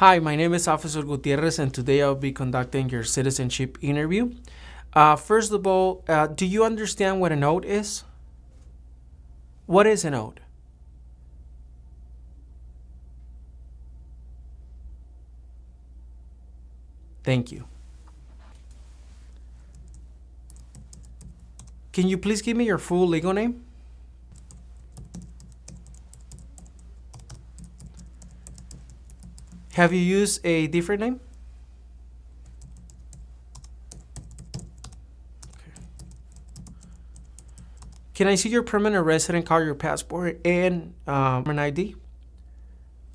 Hi, my name is Officer Gutierrez, and today I'll be conducting your citizenship interview. First of all, do you understand what a note is? What is a note? Thank you. Can you please give me your full legal name? Have you used a different name? Okay. Can I see your permanent resident card, your passport, and an ID?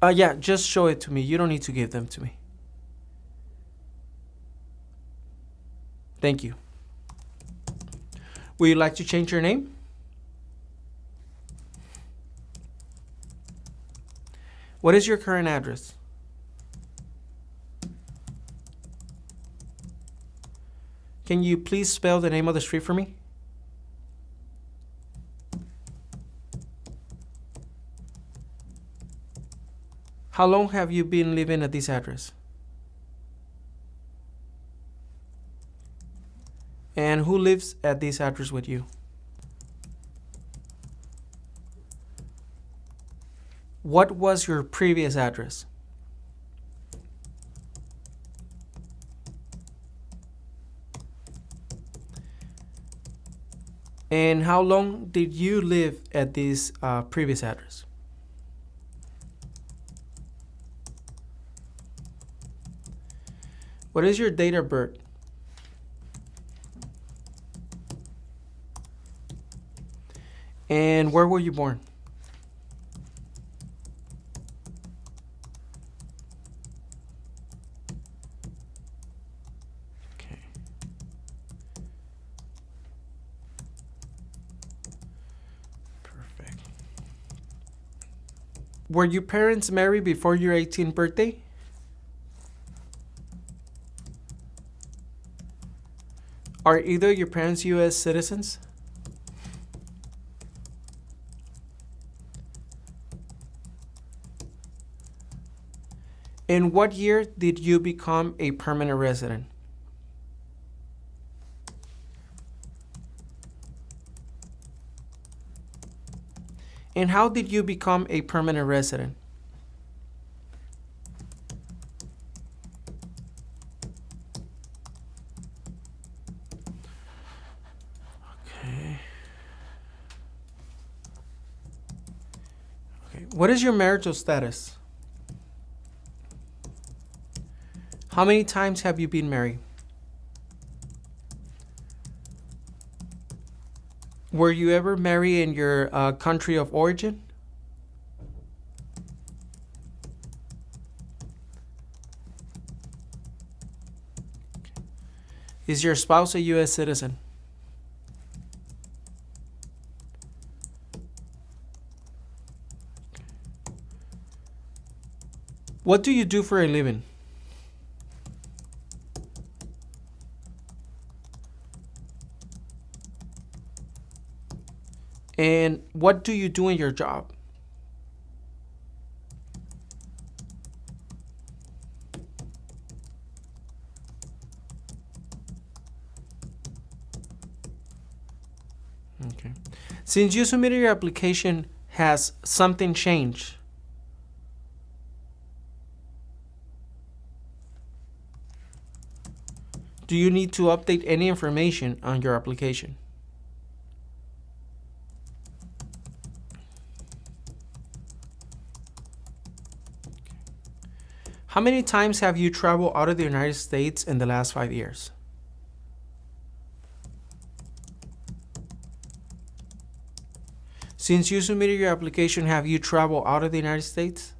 Yeah, just show it to me. You don't need to give them to me. Thank you. Would you like to change your name? What is your current address? Can you please spell the name of the street for me? How long have you been living at this address? And who lives at this address with you? What was your previous address? And how long did you live at this previous address? What is your date of birth? And where were you born? Okay. Perfect. Were your parents married before your 18th birthday? Are either your parents U.S. citizens? In what year did you become a permanent resident? And how did you become a permanent resident? Okay. Okay. What is your marital status? How many times have you been married? Were you ever married in your country of origin? Is your spouse a U.S. citizen? What do you do for a living? And what do you do in your job? Okay. Since you submitted your application, has something changed? Do you need to update any information on your application? How many times have you traveled out of the United States in the last 5 years? Since you submitted your application, have you traveled out of the United States?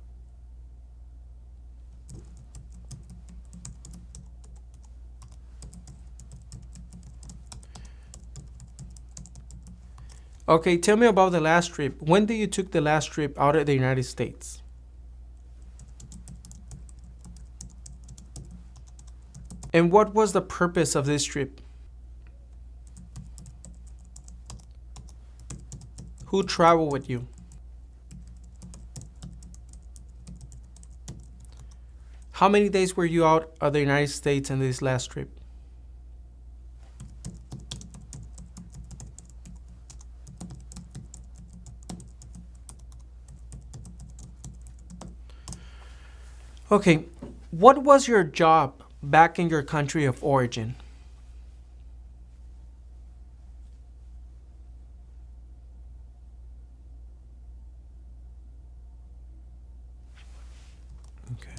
Okay, tell me about the last trip. When did you took the last trip out of the United States? And what was the purpose of this trip? Who traveled with you? How many days were you out of the United States in this last trip? Okay, what was your job back in your country of origin? Okay.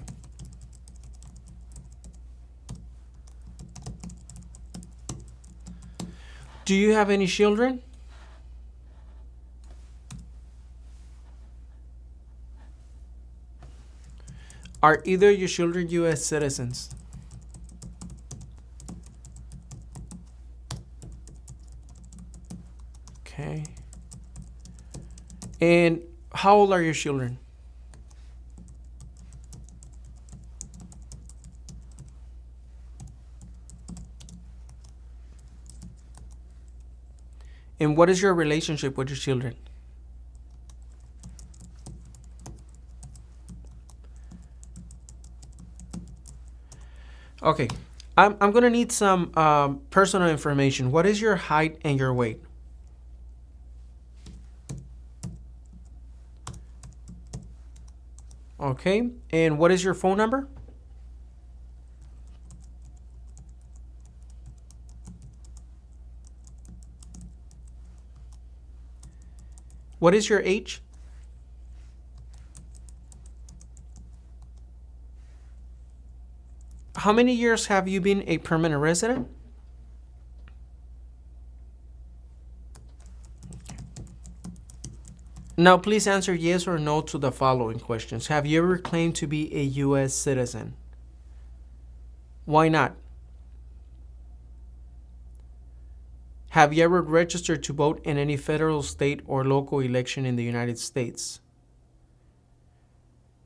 Do you have any children? Are either your children U.S. citizens? Okay. And how old are your children? And what is your relationship with your children? Okay, I'm going to need some personal information. What is your height and your weight? Okay, and what is your phone number? What is your age? How many years have you been a permanent resident? Now, please answer yes or no to the following questions. Have you ever claimed to be a U.S. citizen? Why not? Have you ever registered to vote in any federal, state, or local election in the United States?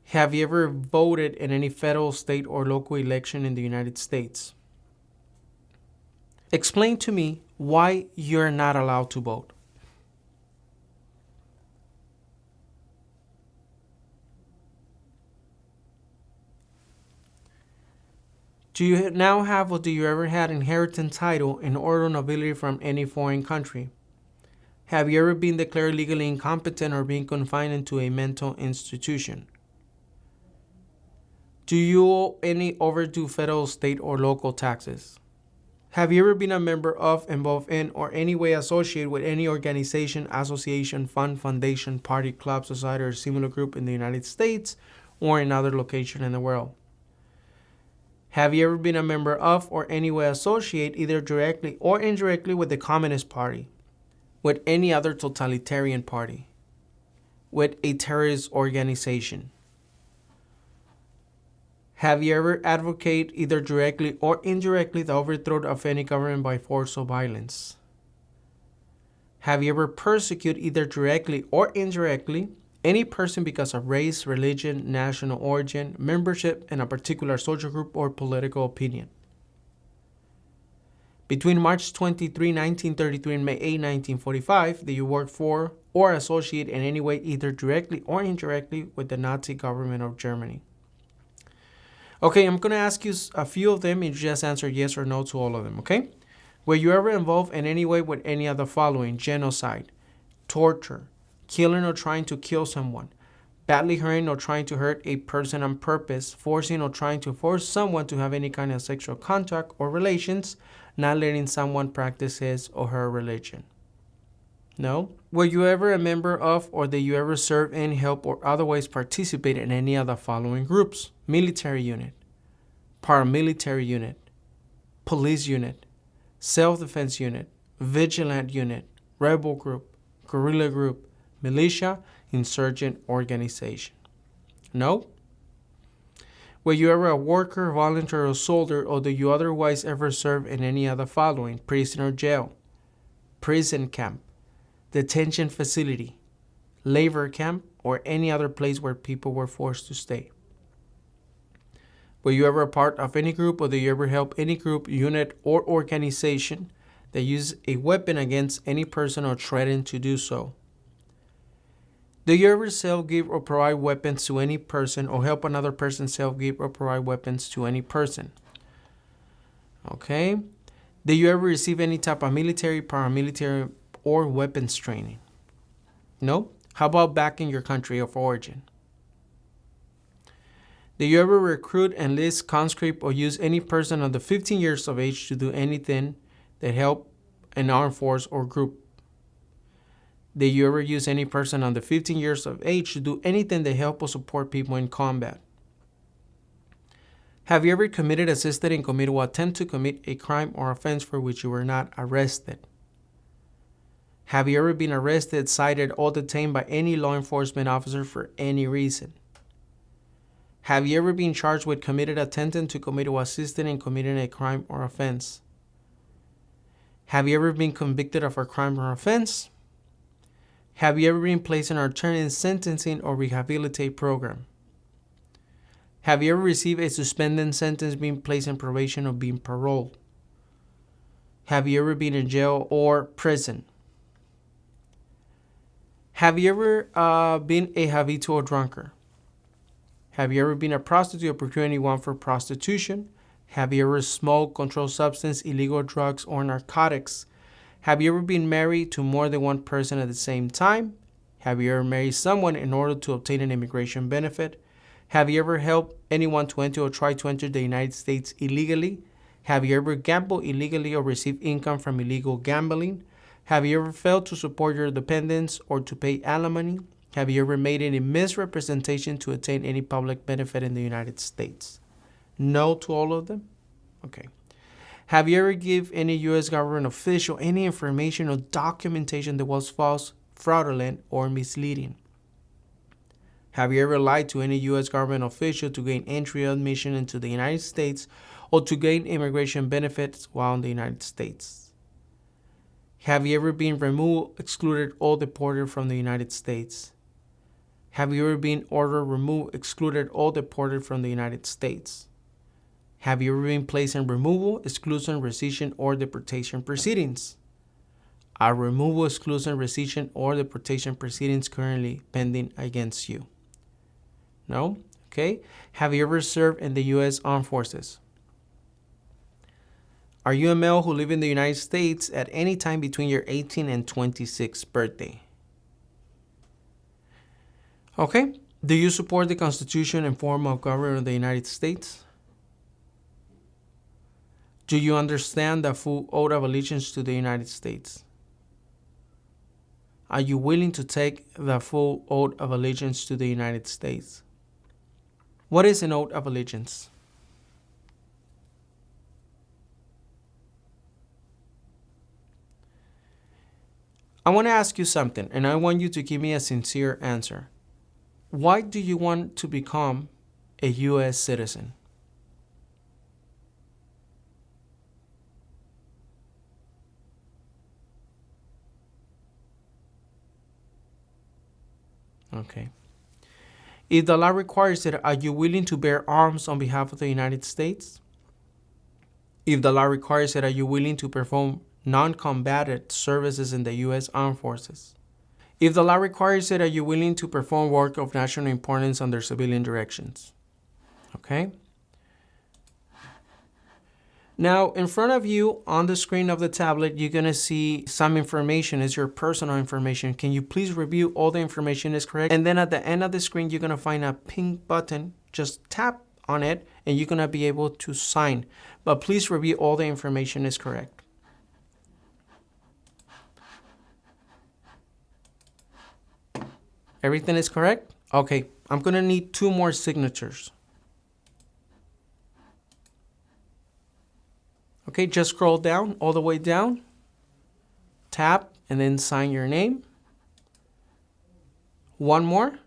Have you ever voted in any federal, state, or local election in the United States? Explain to me why you're not allowed to vote. Do you now have or do you ever had inheritance title in order or nobility from any foreign country? Have you ever been declared legally incompetent or been confined into a mental institution? Do you owe any overdue federal, state, or local taxes? Have you ever been a member of, involved in, or any way associated with any organization, association, fund, foundation, party, club, society, or similar group in the United States or in other location in the world? Have you ever been a member of or any way associated either directly or indirectly with the Communist Party, with any other totalitarian party, with a terrorist organization? Have you ever advocated either directly or indirectly the overthrow of any government by force or violence? Have you ever persecuted either directly or indirectly any person because of race, religion, national origin, membership in a particular social group, or political opinion? Between March 23, 1933 and May 8, 1945, did you work for or associate in any way either directly or indirectly with the Nazi government of Germany? Okay, I'm going to ask you a few of them and you just answer yes or no to all of them, okay? Were you ever involved in any way with any of the following? Genocide, torture, killing or trying to kill someone, badly hurting or trying to hurt a person on purpose, forcing or trying to force someone to have any kind of sexual contact or relations, not letting someone practice his or her religion? No? Were you ever a member of or did you ever serve in, help, or otherwise participate in any of the following groups? Military unit, paramilitary unit, police unit, self-defense unit, vigilant unit, rebel group, guerrilla group, militia, insurgent organization? No? Were you ever a worker, volunteer, or soldier, or do you otherwise ever serve in any of the following? Prison or jail, prison camp, detention facility, labor camp, or any other place where people were forced to stay? Were you ever a part of any group or do you ever help any group, unit, or organization that used a weapon against any person or threatened to do so? Do you ever sell, give, or provide weapons to any person or help another person sell, give, or provide weapons to any person? Okay. Do you ever receive any type of military, paramilitary, or weapons training? No? How about back in your country of origin? Do you ever recruit, enlist, conscript, or use any person under 15 years of age to do anything that help an armed force or group? Did you ever use any person under 15 years of age to do anything that help or support people in combat? Have you ever committed, assisted in, committed, or attempt to commit a crime or offense for which you were not arrested? Have you ever been arrested, cited, or detained by any law enforcement officer for any reason? Have you ever been charged with committed, attempting to commit, or assisted in committing a crime or offense? Have you ever been convicted of a crime or offense? Have you ever been placed in an alternative sentencing or rehabilitate program? Have you ever received a suspended sentence, being placed in probation, or being paroled? Have you ever been in jail or prison? Have you ever been a habitual drunkard? Have you ever been a prostitute or procured anyone for prostitution? Have you ever smoked, controlled substance, illegal drugs, or narcotics? Have you ever been married to more than one person at the same time? Have you ever married someone in order to obtain an immigration benefit? Have you ever helped anyone to enter or try to enter the United States illegally? Have you ever gambled illegally or received income from illegal gambling? Have you ever failed to support your dependents or to pay alimony? Have you ever made any misrepresentation to attain any public benefit in the United States? No to all of them? Okay. Have you ever given any U.S. government official any information or documentation that was false, fraudulent, or misleading? Have you ever lied to any U.S. government official to gain entry or admission into the United States or to gain immigration benefits while in the United States? Have you ever been removed, excluded, or deported from the United States? Have you ever been ordered, removed, excluded, or deported from the United States? Have you ever been placed in removal, exclusion, rescission, or deportation proceedings? Are removal, exclusion, rescission, or deportation proceedings currently pending against you? No? Okay. Have you ever served in the U.S. Armed Forces? Are you a male who lives in the United States at any time between your 18th and 26th birthday? Okay. Do you support the Constitution and form of government of the United States? Do you understand the full oath of allegiance to the United States? Are you willing to take the full oath of allegiance to the United States? What is an oath of allegiance? I want to ask you something, and I want you to give me a sincere answer. Why do you want to become a U.S. citizen? Okay. If the law requires it, are you willing to bear arms on behalf of the United States? If the law requires it, are you willing to perform non-combatant services in the U.S. Armed Forces? If the law requires it, are you willing to perform work of national importance under civilian directions? Okay. Now, in front of you on the screen of the tablet, you're going to see some information. It's your personal information. Can you please review all the information is correct? And then at the end of the screen, you're going to find a pink button. Just tap on it and you're going to be able to sign. But please review all the information is correct. Everything is correct? Okay, I'm going to need 2 more signatures. Okay, just scroll down, all the way down. Tap, and then sign your name. 1 more.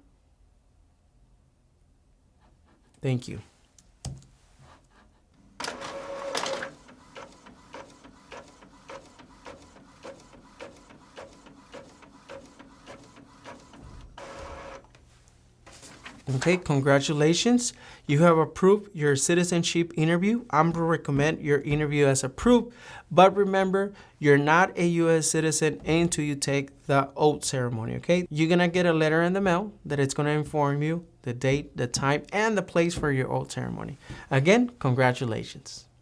Thank you. Okay, congratulations. You have approved your citizenship interview. I'm going to recommend your interview as approved, but remember, you're not a U.S. citizen until you take the oath ceremony, okay? You're going to get a letter in the mail that it's going to inform you the date, the time, and the place for your oath ceremony. Again, congratulations.